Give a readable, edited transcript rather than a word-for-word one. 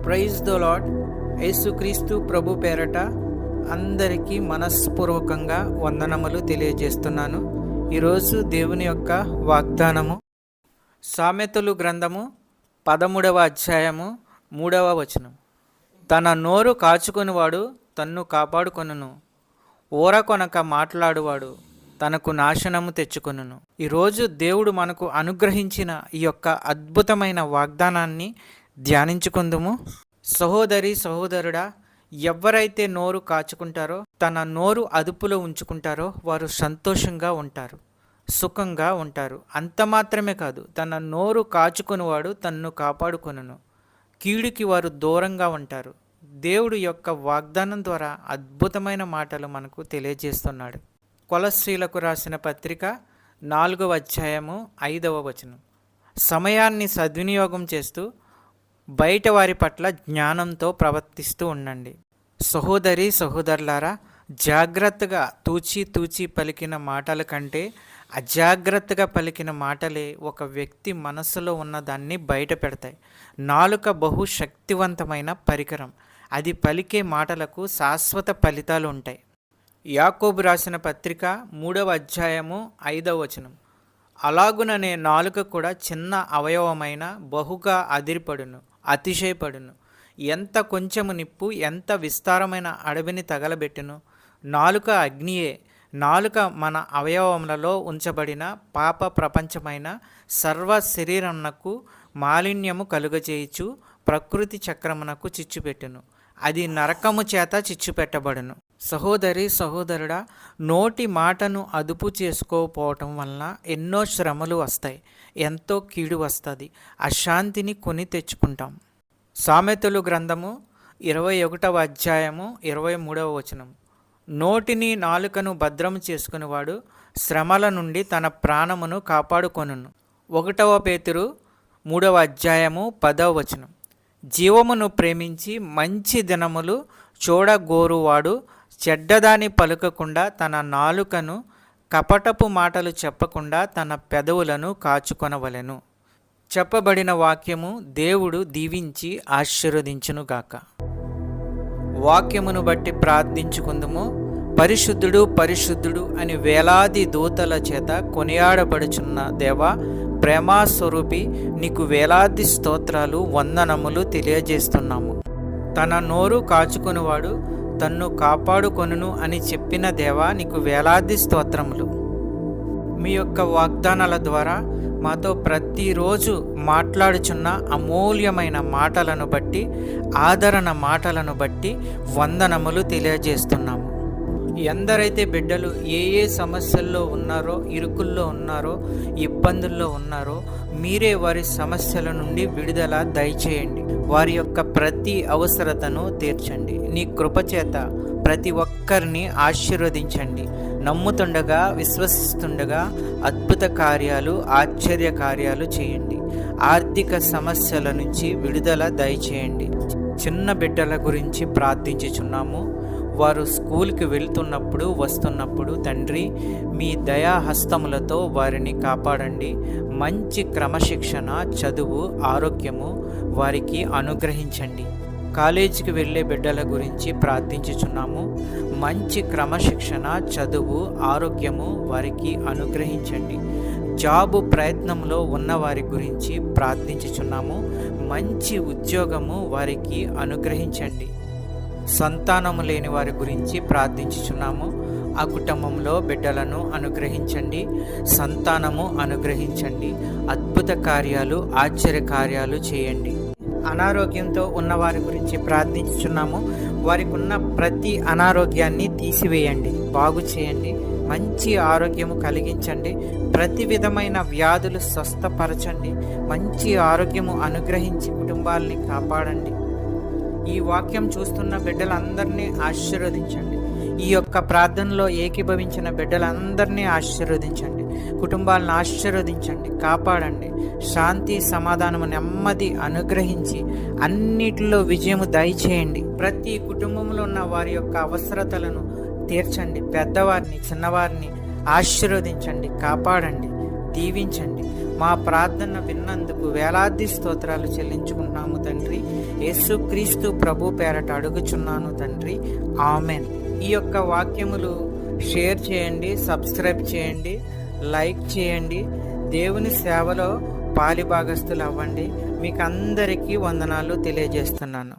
Praise the lord. యేసుక్రీస్తు ప్రభు పేరట అందరికీ మనస్పూర్వకంగా వందనములు తెలియజేస్తున్నాను. ఈరోజు దేవుని యొక్క వాగ్దానము సామెతలు గ్రంథము 13వ అధ్యాయము 3వ వచనం. తన నోరు కాచుకొనివాడు తన్ను కాపాడుకొనును, ఊరకొనక మాట్లాడువాడు తనకు నాశనము తెచ్చుకొనును. ఈరోజు దేవుడు మనకు అనుగ్రహించిన ఈ యొక్క అద్భుతమైన వాగ్దానాన్ని ధ్యానించుకుందుము. సహోదరి సహోదరుడా, ఎవరైతే నోరు కాచుకుంటారో, తన నోరు అదుపులో ఉంచుకుంటారో వారు సంతోషంగా ఉంటారు, సుఖంగా ఉంటారు. అంత మాత్రమే కాదు, తన నోరు కాచుకునివాడు తన్ను కాపాడుకొనును, కీడుకి వారు దూరంగా ఉంటారు. దేవుడు యొక్క వాగ్దానం ద్వారా అద్భుతమైన మాటలు మనకు తెలియజేస్తున్నాడు. కొలస్సీలకు రాసిన పత్రిక 4వ అధ్యాయము 5వ వచనం. సమయాన్ని సద్వినియోగం చేస్తూ బయట వారి పట్ల జ్ఞానంతో ప్రవర్తిస్తూ ఉండండి. సహోదరి సహోదరులారా, జాగ్రత్తగా తూచి పలికిన మాటల కంటే అజాగ్రత్తగా పలికిన మాటలే ఒక వ్యక్తి మనసులో ఉన్నదాన్ని బయట పెడతాయి. నాలుక బహు శక్తివంతమైన పరికరం. అది పలికే మాటలకు శాశ్వత ఫలితాలు ఉంటాయి. యాకోబు రాసిన పత్రిక 3వ అధ్యాయము 5వ వచనం. అలాగుననే నాలుక కూడా చిన్న అవయవమైన బహుగా అదిరిపడును, అతిశయపడును. ఎంత కొంచెము నిప్పు ఎంత విస్తారమైన అడవిని తగలబెట్టును. నాలుక అగ్నియే. నాలుక మన అవయవములలో ఉంచబడిన పాప ప్రపంచమైన సర్వ శరీరమునకు మాలిన్యము కలుగజేయుచు ప్రకృతి చక్రమునకు చిచ్చుపెట్టును. అది నరకము చేత చిచ్చుపెట్టబడును. సహోదరి సహోదరుడా, నోటి మాటను అదుపు చేసుకోకపోవటం వలన ఎన్నో శ్రమలు వస్తాయి, ఎంతో కీడు వస్తుంది, అశాంతిని కొని తెచ్చుకుంటాం. సామెతలు గ్రంథము 21వ అధ్యాయము 23వ వచనం. నోటిని నాలుకను భద్రము చేసుకునేవాడు శ్రమల నుండి తన ప్రాణమును కాపాడుకొనును. 1వ పేతురు 3వ అధ్యాయము 10వ వచనం. జీవమును ప్రేమించి మంచి దినములు చూడగోరువాడు చెడ్డదాని పలుకకుండా తన నాలుకను, కపటపు మాటలు చెప్పకుండా తన పెదవులను కాచుకొనవలెను. చెప్పబడిన వాక్యము దేవుడు దీవించి ఆశీర్వదించునుగాక. వాక్యమును బట్టి ప్రార్థించుకుందుము. పరిశుద్ధుడు పరిశుద్ధుడు అని వేలాది దూతల చేత కొనియాడబడుచున్న దేవా, ప్రేమాస్వరూపి, నీకు వేలాది స్తోత్రాలు, వందనములు తెలియజేస్తున్నాము. తన నోరు కాచుకొనివాడు తన్ను కాపాడుకొనును అని చెప్పిన దేవా, నీకు వేలాది స్తోత్రములు. మీ యొక్క వాగ్దానాల ద్వారా మాతో ప్రతిరోజు మాట్లాడుచున్న అమూల్యమైన మాటలను బట్టి, ఆదరణ మాటలను బట్టి వందనములు తెలియజేస్తున్నాము. ఎందరైతే బిడ్డలు ఏ సమస్యల్లో ఉన్నారో, ఇరుకుల్లో ఉన్నారో, ఇబ్బందుల్లో ఉన్నారో, మీరే వారి సమస్యల నుండి విడుదల దయచేయండి. వారి యొక్క ప్రతి అవసరతను తీర్చండి. నీ కృపచేత ప్రతి ఒక్కరిని ఆశీర్వదించండి. నమ్ముతుండగా, విశ్వసిస్తుండగా అద్భుత కార్యాలు, ఆశ్చర్య కార్యాలు చేయండి. ఆర్థిక సమస్యల నుంచి విడుదల దయచేయండి. చిన్న బిడ్డల గురించి ప్రార్థించుచున్నాము. వారు స్కూల్కి వెళ్తున్నప్పుడు, వస్తున్నప్పుడు తండ్రి, మీ దయాహస్తములతో వారిని కాపాడండి. మంచి క్రమశిక్షణ, చదువు, ఆరోగ్యము వారికి అనుగ్రహించండి. కాలేజీకి వెళ్ళే బిడ్డల గురించి ప్రార్థించుచున్నాము. మంచి క్రమశిక్షణ, చదువు, ఆరోగ్యము వారికి అనుగ్రహించండి. జాబు ప్రయత్నంలో ఉన్న వారి గురించి ప్రార్థించుచున్నాము. మంచి ఉద్యోగము వారికి అనుగ్రహించండి. సంతానము లేని వారి గురించి ప్రార్థించుచున్నాము. ఆ కుటుంబంలో బిడ్డలను అనుగ్రహించండి, సంతానము అనుగ్రహించండి. అద్భుత కార్యాలు, ఆశ్చర్య కార్యాలు చేయండి. అనారోగ్యంతో ఉన్న వారి గురించి ప్రార్థించుచున్నాము. వారికి ఉన్న ప్రతి అనారోగ్యాన్ని తీసివేయండి, బాగు చేయండి, మంచి ఆరోగ్యము కలిగించండి. ప్రతి విధమైన వ్యాధులు స్వస్థపరచండి. మంచి ఆరోగ్యము అనుగ్రహించి కుటుంబాలని కాపాడండి. ఈ వాక్యం చూస్తున్న బిడ్డలందరినీ ఆశీర్వదించండి. ఈ యొక్క ప్రార్థనలో ఏకీభవించిన బిడ్డలందరినీ ఆశీర్వదించండి. కుటుంబాలను ఆశీర్వదించండి, కాపాడండి. శాంతి, సమాధానము, నెమ్మది అనుగ్రహించి అన్నిటిలో విజయము దయచేయండి. ప్రతి కుటుంబంలో ఉన్న వారి యొక్క అవసరతలను తీర్చండి. పెద్దవారిని, చిన్నవారిని ఆశీర్వదించండి, కాపాడండి, దీవించండి. మా ప్రార్థన విన్నందుకు వేలాది స్తోత్రాలు చెల్లించుకుంటున్నాము తండ్రి. యేసుక్రీస్తు ప్రభు పేరట అడుగుచున్నాను తండ్రి, ఆమెన్. ఈ యొక్క వాక్యములు షేర్ చేయండి, సబ్స్క్రైబ్ చేయండి, లైక్ చేయండి. దేవుని సేవలో పాలిభాగస్తులు అవ్వండి. మీకు అందరికీ వందనాలు తెలియజేస్తున్నాను.